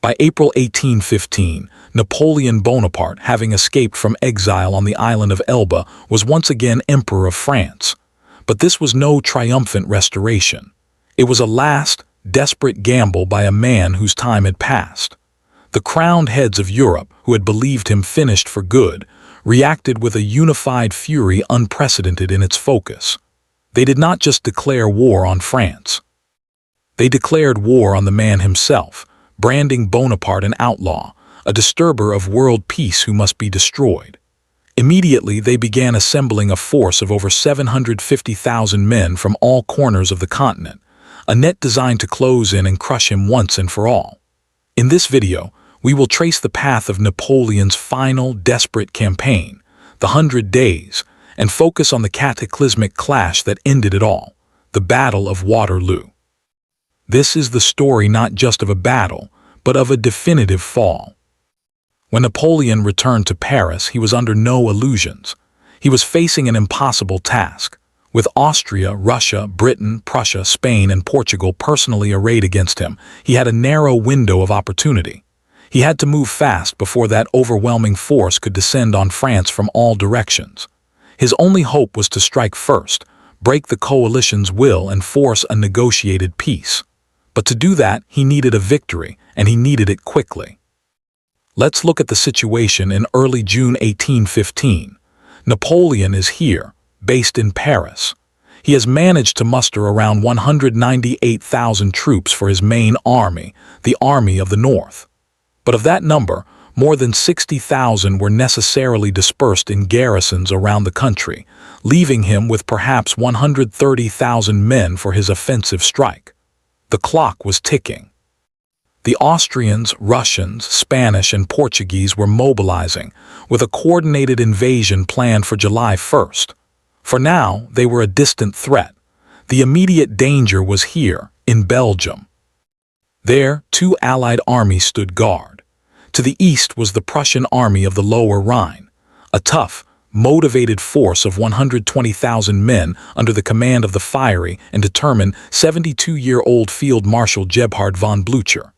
By April 1815, Napoleon Bonaparte, having escaped from exile on the island of Elba, was once again Emperor of France. But this was no triumphant restoration. It was a last, desperate gamble by a man whose time had passed. The crowned heads of Europe, who had believed him finished for good, reacted with a unified fury unprecedented in its focus. They did not just declare war on France. They declared war on the man himself, branding Bonaparte an outlaw, a disturber of world peace who must be destroyed. Immediately, they began assembling a force of over 750,000 men from all corners of the continent, a net designed to close in and crush him once and for all. In this video, we will trace the path of Napoleon's final, desperate campaign, the 100 Days, and focus on the cataclysmic clash that ended it all, the Battle of Waterloo. This is the story not just of a battle, but of a definitive fall. When Napoleon returned to Paris, he was under no illusions. He was facing an impossible task. With Austria, Russia, Britain, Prussia, Spain, and Portugal personally arrayed against him, he had a narrow window of opportunity. He had to move fast before that overwhelming force could descend on France from all directions. His only hope was to strike first, break the coalition's will, and force a negotiated peace. But to do that, he needed a victory, and he needed it quickly. Let's look at the situation in early June 1815. Napoleon is here, based in Paris. He has managed to muster around 198,000 troops for his main army, the Army of the North. But of that number, more than 60,000 were necessarily dispersed in garrisons around the country, leaving him with perhaps 130,000 men for his offensive strike. The clock was ticking. The Austrians, Russians, Spanish, and Portuguese were mobilizing, with a coordinated invasion planned for July 1st. For now, they were a distant threat. The immediate danger was here, in Belgium. There, two Allied armies stood guard. To the east was the Prussian army of the Lower Rhine, a tough, motivated force of 120,000 men under the command of the fiery and determined 72-year-old Field Marshal Gebhard von Blücher.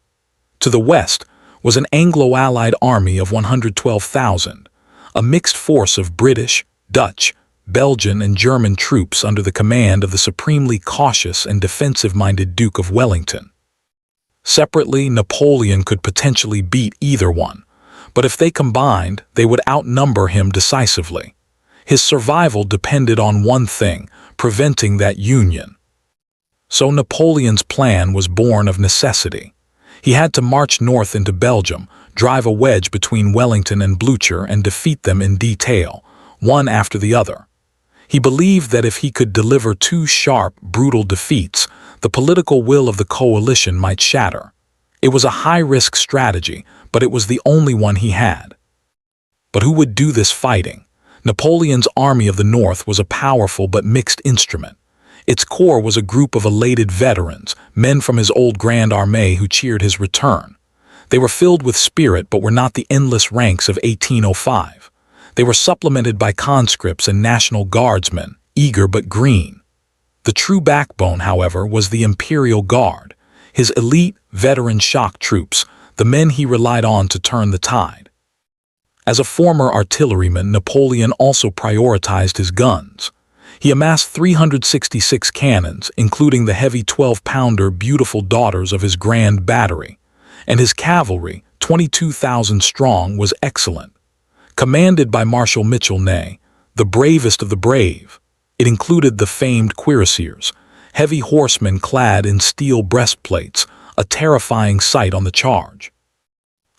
To the west was an Anglo-Allied army of 112,000, a mixed force of British, Dutch, Belgian, and German troops under the command of the supremely cautious and defensive-minded Duke of Wellington. Separately, Napoleon could potentially beat either one, but if they combined, they would outnumber him decisively. His survival depended on one thing, preventing that union. So Napoleon's plan was born of necessity. He had to march north into Belgium, drive a wedge between Wellington and Blücher, and defeat them in detail, one after the other. He believed that if he could deliver two sharp, brutal defeats, the political will of the coalition might shatter. It was a high-risk strategy, but it was the only one he had. But who would do this fighting? Napoleon's Army of the North was a powerful but mixed instrument. Its core was a group of elated veterans, men from his old Grand Armée who cheered his return. They were filled with spirit but were not the endless ranks of 1805. They were supplemented by conscripts and National Guardsmen, eager but green. The true backbone, however, was the Imperial Guard, his elite, veteran shock troops, the men he relied on to turn the tide. As a former artilleryman, Napoleon also prioritized his guns. He amassed 366 cannons, including the heavy 12-pounder Beautiful Daughters of his Grand Battery, and his cavalry, 22,000 strong, was excellent. Commanded by Marshal Ney, the bravest of the brave, it included the famed cuirassiers, heavy horsemen clad in steel breastplates, a terrifying sight on the charge.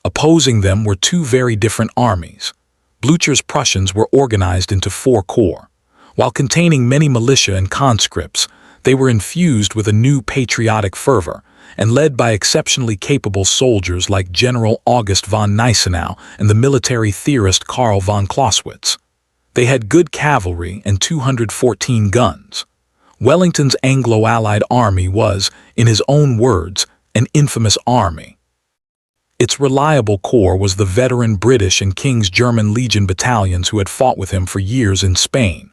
Opposing them were two very different armies. Blücher's Prussians were organized into 4 corps. While containing many militia and conscripts, they were infused with a new patriotic fervor and led by exceptionally capable soldiers like General August von Gneisenau and the military theorist Karl von Clausewitz. They had good cavalry and 214 guns. Wellington's Anglo-Allied army was, in his own words, an infamous army. Its reliable core was the veteran British and King's German Legion battalions who had fought with him for years in Spain.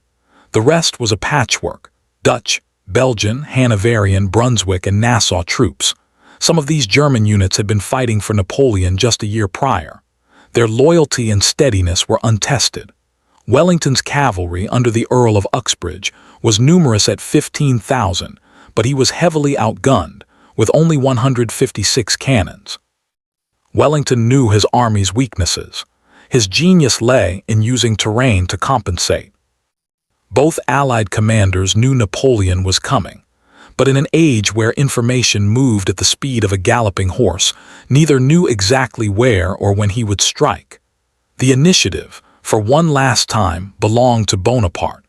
The rest was a patchwork: Dutch, Belgian, Hanoverian, Brunswick, and Nassau troops. Some of these German units had been fighting for Napoleon just a year prior. Their loyalty and steadiness were untested. Wellington's cavalry under the Earl of Uxbridge was numerous at 15,000, but he was heavily outgunned, with only 156 cannons. Wellington knew his army's weaknesses. His genius lay in using terrain to compensate. Both Allied commanders knew Napoleon was coming, but in an age where information moved at the speed of a galloping horse, neither knew exactly where or when he would strike. The initiative, for one last time, belonged to Bonaparte.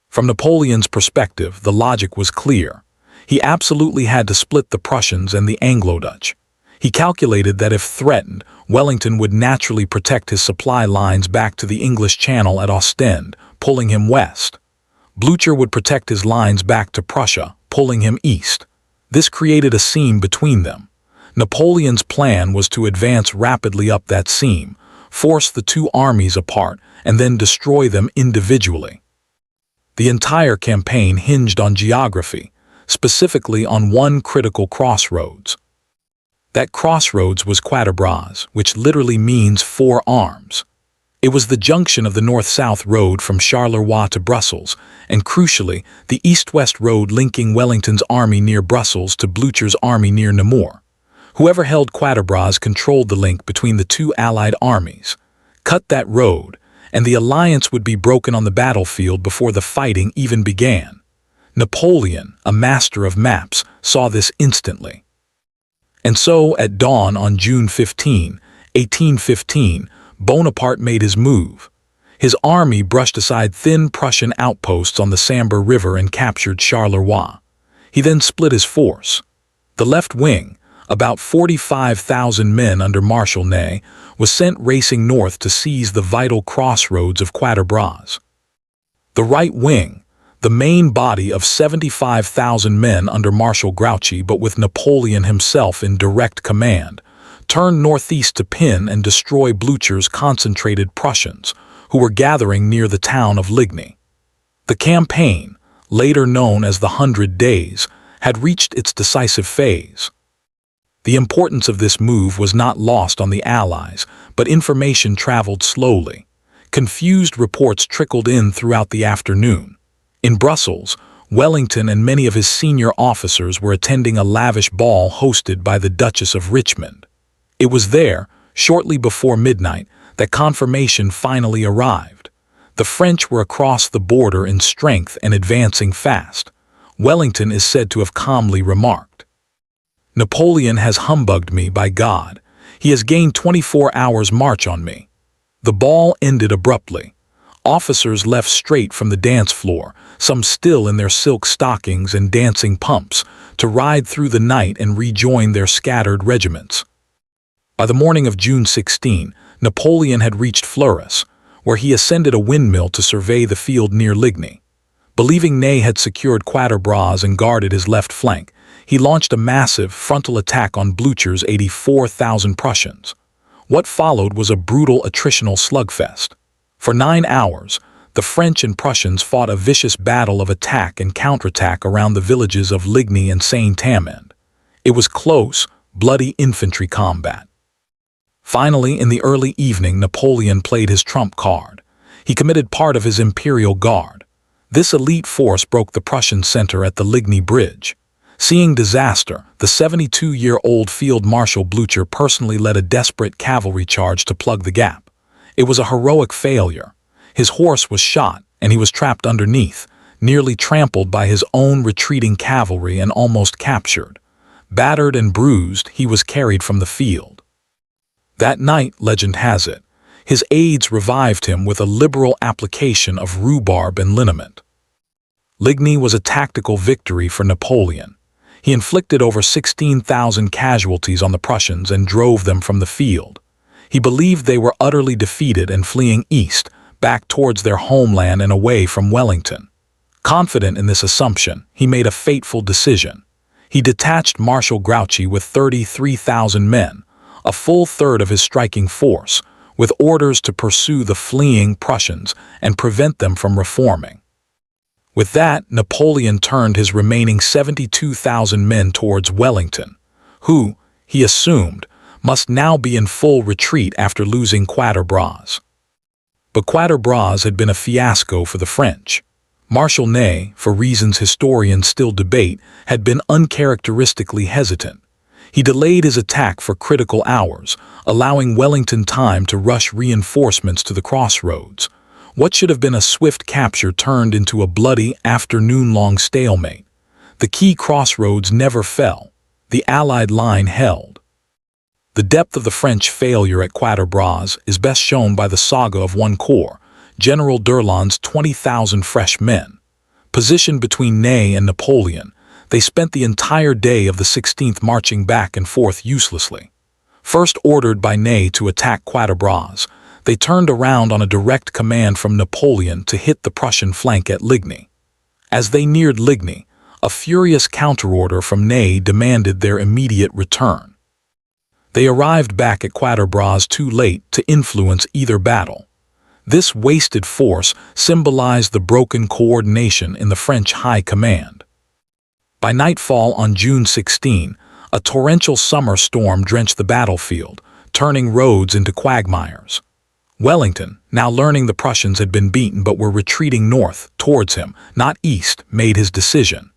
From Napoleon's perspective, the logic was clear. He absolutely had to split the Prussians and the Anglo-Dutch. He calculated that if threatened, Wellington would naturally protect his supply lines back to the English Channel at Ostend, pulling him west. Blücher would protect his lines back to Prussia, pulling him east. This created a seam between them. Napoleon's plan was to advance rapidly up that seam, force the two armies apart, and then destroy them individually. The entire campaign hinged on geography, specifically on one critical crossroads. That crossroads was Quatre Bras, which literally means 4 arms. It was the junction of the north-south road from Charleroi to Brussels, and crucially, the east-west road linking Wellington's army near Brussels to Blücher's army near Namur. Whoever held Quatre Bras controlled the link between the two Allied armies. Cut that road, and the alliance would be broken on the battlefield before the fighting even began. Napoleon, a master of maps, saw this instantly. And so, at dawn on June 15, 1815, Bonaparte made his move. His army brushed aside thin Prussian outposts on the Sambre River and captured Charleroi. He then split his force. The left wing, about 45,000 men under Marshal Ney, was sent racing north to seize the vital crossroads of Quatre Bras. The right wing, the main body of 75,000 men under Marshal Grouchy but with Napoleon himself in direct command, turned northeast to pin and destroy Blücher's concentrated Prussians, who were gathering near the town of Ligny. The campaign, later known as the 100 Days, had reached its decisive phase. The importance of this move was not lost on the Allies, but information traveled slowly. Confused reports trickled in throughout the afternoon. In Brussels, Wellington and many of his senior officers were attending a lavish ball hosted by the Duchess of Richmond. It was there, shortly before midnight, that confirmation finally arrived. The French were across the border in strength and advancing fast. Wellington is said to have calmly remarked, "Napoleon has humbugged me, by God. He has gained 24 hours' march on me." The ball ended abruptly. Officers left straight from the dance floor, some still in their silk stockings and dancing pumps, to ride through the night and rejoin their scattered regiments. By the morning of June 16, Napoleon had reached Fleurus, where he ascended a windmill to survey the field near Ligny. Believing Ney had secured Quatre Bras and guarded his left flank, he launched a massive frontal attack on Blücher's 84,000 Prussians. What followed was a brutal attritional slugfest. For 9 hours, the French and Prussians fought a vicious battle of attack and counterattack around the villages of Ligny and Saint-Amand. It was close, bloody infantry combat. Finally, in the early evening, Napoleon played his trump card. He committed part of his Imperial Guard. This elite force broke the Prussian center at the Ligny Bridge. Seeing disaster, the 72-year-old Field Marshal Blücher personally led a desperate cavalry charge to plug the gap. It was a heroic failure. His horse was shot, and he was trapped underneath, nearly trampled by his own retreating cavalry and almost captured. Battered and bruised, he was carried from the field. That night, legend has it, his aides revived him with a liberal application of rhubarb and liniment. Ligny was a tactical victory for Napoleon. He inflicted over 16,000 casualties on the Prussians and drove them from the field. He believed they were utterly defeated and fleeing east, back towards their homeland and away from Wellington. Confident in this assumption, he made a fateful decision. He detached Marshal Grouchy with 33,000 men, a full third of his striking force, with orders to pursue the fleeing Prussians and prevent them from reforming. With that, Napoleon turned his remaining 72,000 men towards Wellington, who, he assumed, must now be in full retreat after losing Quatre-Bras. But Quatre-Bras had been a fiasco for the French. Marshal Ney, for reasons historians still debate, had been uncharacteristically hesitant. He delayed his attack for critical hours, allowing Wellington time to rush reinforcements to the crossroads. What should have been a swift capture turned into a bloody, afternoon-long stalemate. The key crossroads never fell. The Allied line held. The depth of the French failure at Quatre-Bras is best shown by the saga of one corps, General d'Erlon's 20,000 fresh men. Positioned between Ney and Napoleon, they spent the entire day of the 16th marching back and forth uselessly. First ordered by Ney to attack Quatre-Bras, they turned around on a direct command from Napoleon to hit the Prussian flank at Ligny. As they neared Ligny, a furious counterorder from Ney demanded their immediate return. They arrived back at Quatre-Bras too late to influence either battle. This wasted force symbolized the broken coordination in the French high command. By nightfall on June 16, a torrential summer storm drenched the battlefield, turning roads into quagmires. Wellington, now learning the Prussians had been beaten but were retreating north, towards him, not east, made his decision.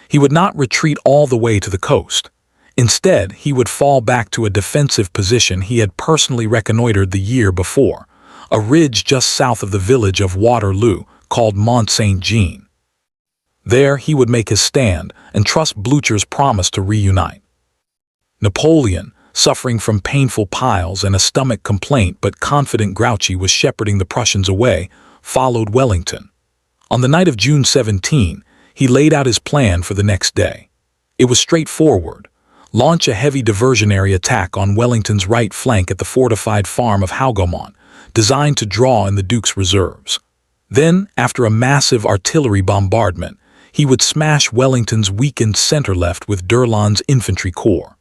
He would not retreat all the way to the coast. Instead, he would fall back to a defensive position he had personally reconnoitered the year before, a ridge just south of the village of Waterloo called Mont Saint-Jean. There he would make his stand and trust Blücher's promise to reunite. Napoleon, suffering from painful piles and a stomach complaint but confident Grouchy was shepherding the Prussians away, followed Wellington. On the night of June 17, he laid out his plan for the next day. It was straightforward. Launch a heavy diversionary attack on Wellington's right flank at the fortified farm of Hougoumont, designed to draw in the Duke's reserves. Then, after a massive artillery bombardment, he would smash Wellington's weakened center-left with d'Erlon's infantry corps.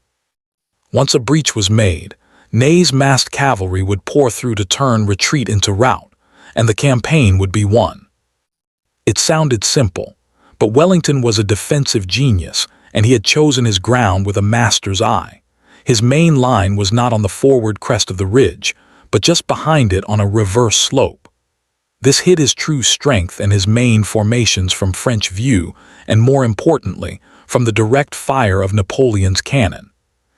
Once a breach was made, Ney's massed cavalry would pour through to turn retreat into rout, and the campaign would be won. It sounded simple, but Wellington was a defensive genius, and he had chosen his ground with a master's eye. His main line was not on the forward crest of the ridge, but just behind it on a reverse slope. This hid his true strength and his main formations from French view, and more importantly, from the direct fire of Napoleon's cannon.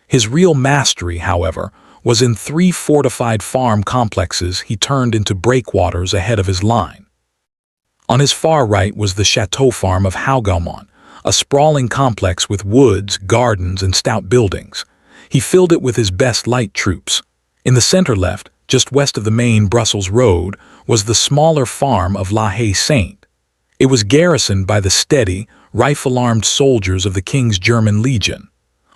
His real mastery, however, was in 3 fortified farm complexes he turned into breakwaters ahead of his line. On his far right was the chateau farm of Hougoumont, a sprawling complex with woods, gardens, and stout buildings. He filled it with his best light troops. In the center left, just west of the main Brussels road, was the smaller farm of La Haye-Saint. It was garrisoned by the steady, rifle-armed soldiers of the King's German Legion.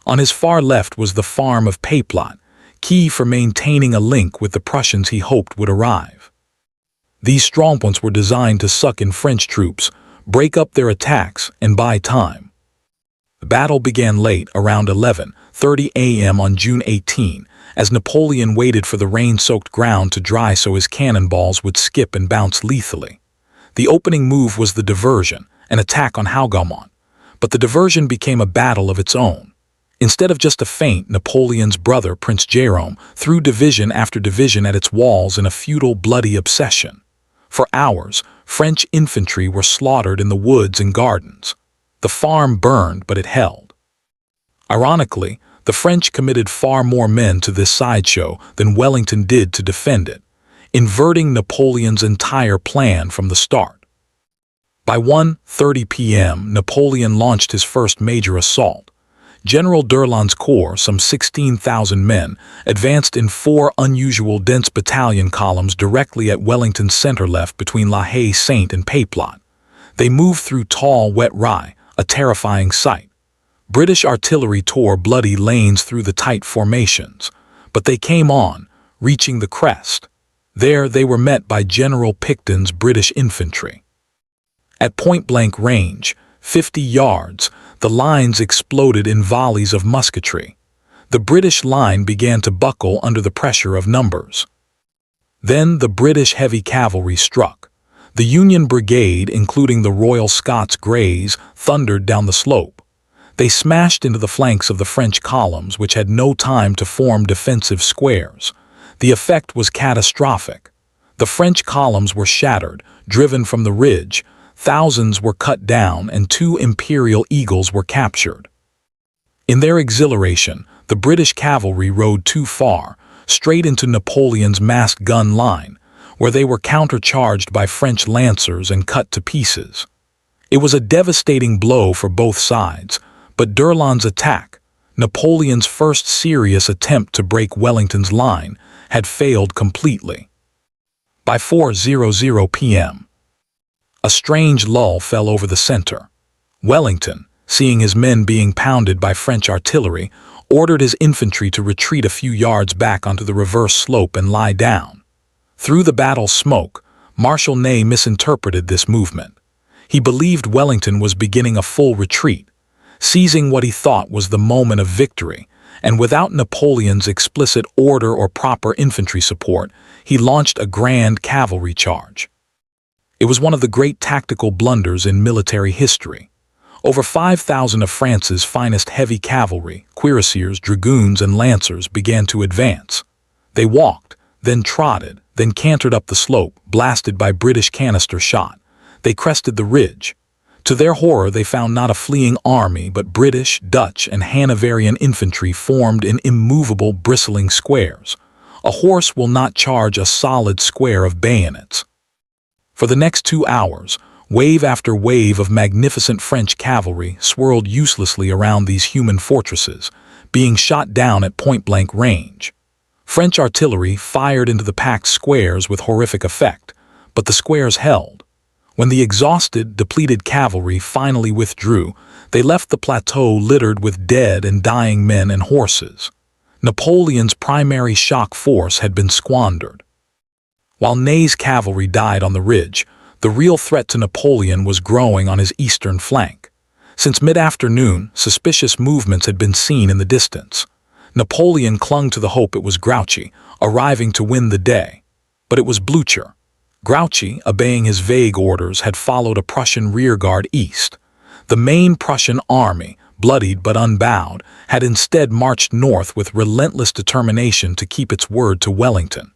On his far left was the farm of Peyplot, key for maintaining a link with the Prussians he hoped would arrive. These strongpoints were designed to suck in French troops, break up their attacks, and buy time. The battle began late, around 11:30 a.m. on June 18, as Napoleon waited for the rain-soaked ground to dry so his cannonballs would skip and bounce lethally. The opening move was the diversion, an attack on Hougoumont, but the diversion became a battle of its own. Instead of just a feint, Napoleon's brother, Prince Jérôme, threw division after division at its walls in a futile, bloody obsession. For hours, French infantry were slaughtered in the woods and gardens. The farm burned, but it held. Ironically, the French committed far more men to this sideshow than Wellington did to defend it, inverting Napoleon's entire plan from the start. By 1:30 p.m., Napoleon launched his first major assault. General d'Erlon's corps, some 16,000 men, advanced in 4 unusual dense battalion columns directly at Wellington's center-left between La Haye-Saint and Peyplot. They moved through tall, wet rye, a terrifying sight. British artillery tore bloody lanes through the tight formations, but they came on, reaching the crest. There they were met by General Picton's British infantry. At point-blank range, 50 yards, the lines exploded in volleys of musketry. The British line began to buckle under the pressure of numbers. Then the British heavy cavalry struck. The Union Brigade, including the Royal Scots Greys, thundered down the slope. They smashed into the flanks of the French columns, which had no time to form defensive squares. The effect was catastrophic. The French columns were shattered, driven from the ridge, thousands were cut down, and 2 Imperial Eagles were captured. In their exhilaration, the British cavalry rode too far, straight into Napoleon's massed gun line, where they were countercharged by French lancers and cut to pieces. It was a devastating blow for both sides, but d'Erlon's attack, Napoleon's first serious attempt to break Wellington's line, had failed completely. By 4:00 p.m., a strange lull fell over the center. Wellington, seeing his men being pounded by French artillery, ordered his infantry to retreat a few yards back onto the reverse slope and lie down. Through the battle smoke, Marshal Ney misinterpreted this movement. He believed Wellington was beginning a full retreat, seizing what he thought was the moment of victory, and without Napoleon's explicit order or proper infantry support, he launched a grand cavalry charge. It was one of the great tactical blunders in military history. Over 5,000 of France's finest heavy cavalry, cuirassiers, dragoons, and lancers began to advance. They walked, then trotted, then cantered up the slope, blasted by British canister shot. They crested the ridge. To their horror, they found not a fleeing army, but British, Dutch, and Hanoverian infantry formed in immovable, bristling squares. A horse will not charge a solid square of bayonets. For the next 2 hours, wave after wave of magnificent French cavalry swirled uselessly around these human fortresses, being shot down at point-blank range. French artillery fired into the packed squares with horrific effect, but the squares held. When the exhausted, depleted cavalry finally withdrew, they left the plateau littered with dead and dying men and horses. Napoleon's primary shock force had been squandered. While Ney's cavalry died on the ridge, the real threat to Napoleon was growing on his eastern flank. Since mid-afternoon, suspicious movements had been seen in the distance. Napoleon clung to the hope it was Grouchy, arriving to win the day. But it was Blücher. Grouchy, obeying his vague orders, had followed a Prussian rearguard east. The main Prussian army, bloodied but unbowed, had instead marched north with relentless determination to keep its word to Wellington.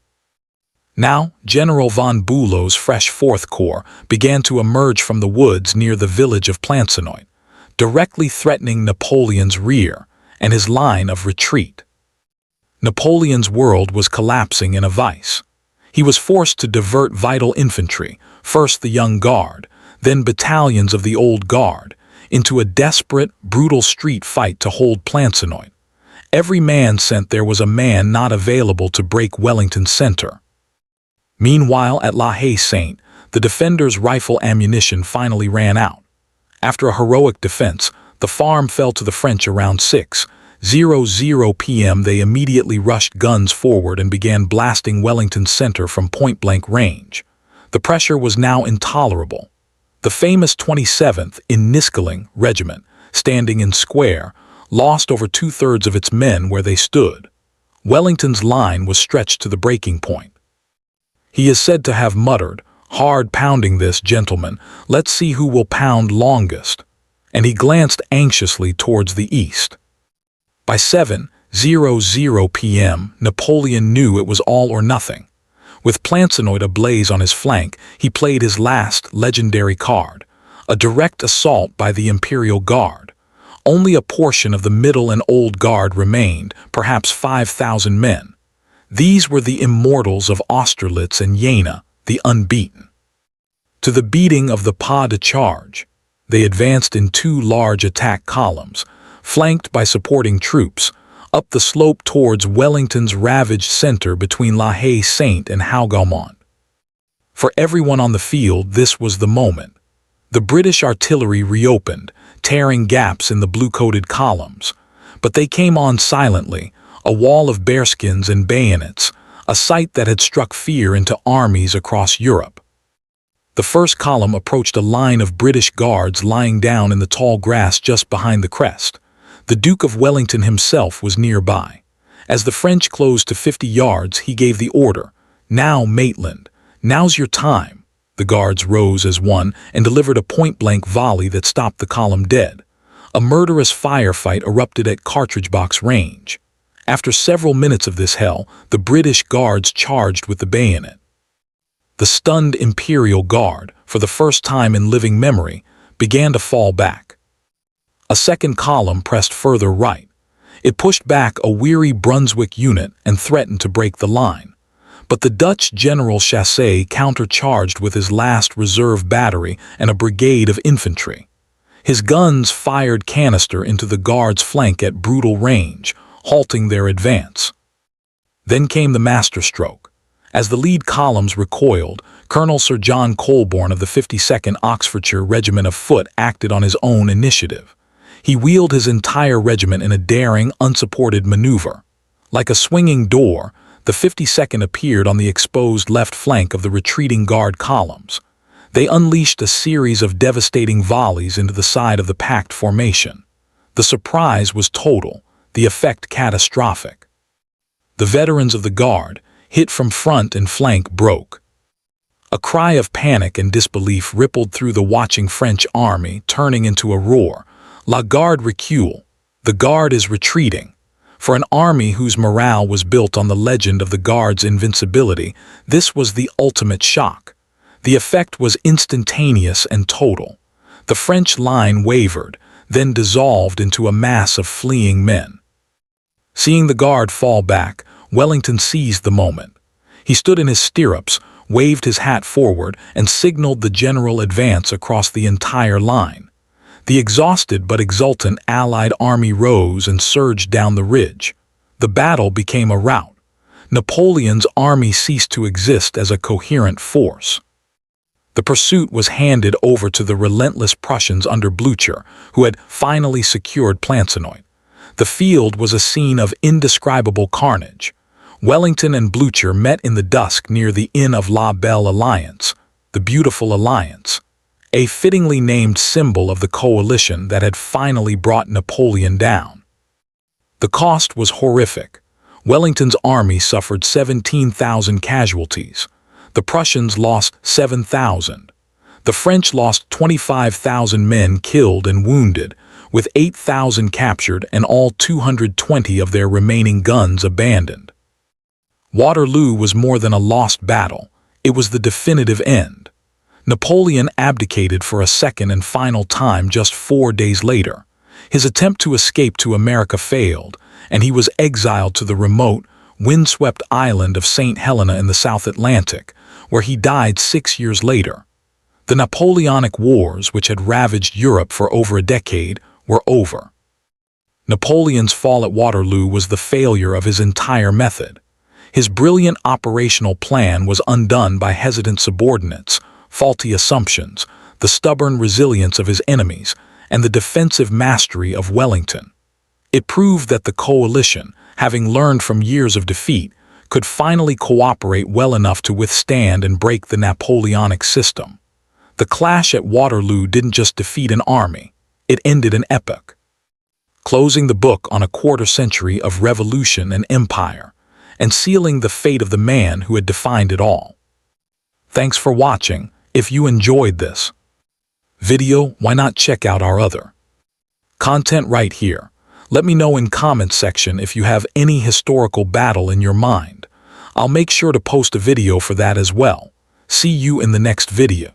Now, General von Bülow's fresh Fourth Corps began to emerge from the woods near the village of Plancenoit, directly threatening Napoleon's rear and his line of retreat. Napoleon's world was collapsing in a vice. He was forced to divert vital infantry, first the Young Guard, then battalions of the Old Guard, into a desperate, brutal street fight to hold Plancenoit. Every man sent there was a man not available to break Wellington's center. Meanwhile, at La Haye-Saint, the defenders' rifle ammunition finally ran out. After a heroic defense, the farm fell to the French around 6:00 p.m. They immediately rushed guns forward and began blasting Wellington's center from point-blank range. The pressure was now intolerable. The famous 27th Inniskilling Regiment, standing in square, lost over 2/3 of its men where they stood. Wellington's line was stretched to the breaking point. He is said to have muttered, "Hard pounding this, gentlemen, let's see who will pound longest," and he glanced anxiously towards the east. By 7:00 p.m., Napoleon knew it was all or nothing. With Plancenoit ablaze on his flank, he played his last legendary card, a direct assault by the Imperial Guard. Only a portion of the Middle and Old Guard remained, perhaps 5,000 men. These were the immortals of Austerlitz and Jena, the unbeaten. To the beating of the pas de charge, they advanced in 2 large attack columns, flanked by supporting troops, up the slope towards Wellington's ravaged center between La Haye-Saint and Hougoumont. For everyone on the field, this was the moment. The British artillery reopened, tearing gaps in the blue-coated columns. But they came on silently, a wall of bearskins and bayonets, a sight that had struck fear into armies across Europe. The first column approached a line of British guards lying down in the tall grass just behind the crest. The Duke of Wellington himself was nearby. As the French closed to 50 yards, he gave the order, "Now, Maitland, now's your time." The guards rose as one and delivered a point-blank volley that stopped the column dead. A murderous firefight erupted at cartridge box range. After several minutes of this hell, the British guards charged with the bayonet. The stunned Imperial Guard, for the first time in living memory, began to fall back. A second column pressed further right. It pushed back a weary Brunswick unit and threatened to break the line. But the Dutch General Chassé countercharged with his last reserve battery and a brigade of infantry. His guns fired canister into the Guards' flank at brutal range, halting their advance. Then came the masterstroke. As the lead columns recoiled, Colonel Sir John Colborne of the 52nd Oxfordshire Regiment of Foot acted on his own initiative. He wheeled his entire regiment in a daring, unsupported maneuver. Like a swinging door, the 52nd appeared on the exposed left flank of the retreating Guard columns. They unleashed a series of devastating volleys into the side of the packed formation. The surprise was total, the effect catastrophic. The veterans of the Guard, hit from front and flank, broke. A cry of panic and disbelief rippled through the watching French army, turning into a roar. La Garde recule. The Guard is retreating. For an army whose morale was built on the legend of the Guard's invincibility, this was the ultimate shock. The effect was instantaneous and total. The French line wavered, then dissolved into a mass of fleeing men. Seeing the Guard fall back, Wellington seized the moment. He stood in his stirrups, waved his hat forward, and signaled the general advance across the entire line. The exhausted but exultant Allied army rose and surged down the ridge. The battle became a rout. Napoleon's army ceased to exist as a coherent force. The pursuit was handed over to the relentless Prussians under Blücher, who had finally secured Plancenoit. The field was a scene of indescribable carnage. Wellington and Blücher met in the dusk near the Inn of La Belle Alliance, the Beautiful Alliance, a fittingly named symbol of the coalition that had finally brought Napoleon down. The cost was horrific. Wellington's army suffered 17,000 casualties. The Prussians lost 7,000. The French lost 25,000 men killed and wounded, with 8,000 captured and all 220 of their remaining guns abandoned. Waterloo was more than a lost battle. It was the definitive end. Napoleon abdicated for a second and final time just 4 days later. His attempt to escape to America failed, and he was exiled to the remote, windswept island of St. Helena in the South Atlantic, where he died 6 years later. The Napoleonic Wars, which had ravaged Europe for over a decade, were over. Napoleon's fall at Waterloo was the failure of his entire method. His brilliant operational plan was undone by hesitant subordinates, faulty assumptions, the stubborn resilience of his enemies, and the defensive mastery of Wellington. It proved that the coalition, having learned from years of defeat, could finally cooperate well enough to withstand and break the Napoleonic system. The clash at Waterloo didn't just defeat an army, it ended an epoch, closing the book on a quarter-century of revolution and empire, and sealing the fate of the man who had defined it all. Thanks for watching. If you enjoyed this video, why not check out our other content right here? Let me know in comments section if you have any historical battle in your mind. I'll make sure to post a video for that as well. See you in the next video.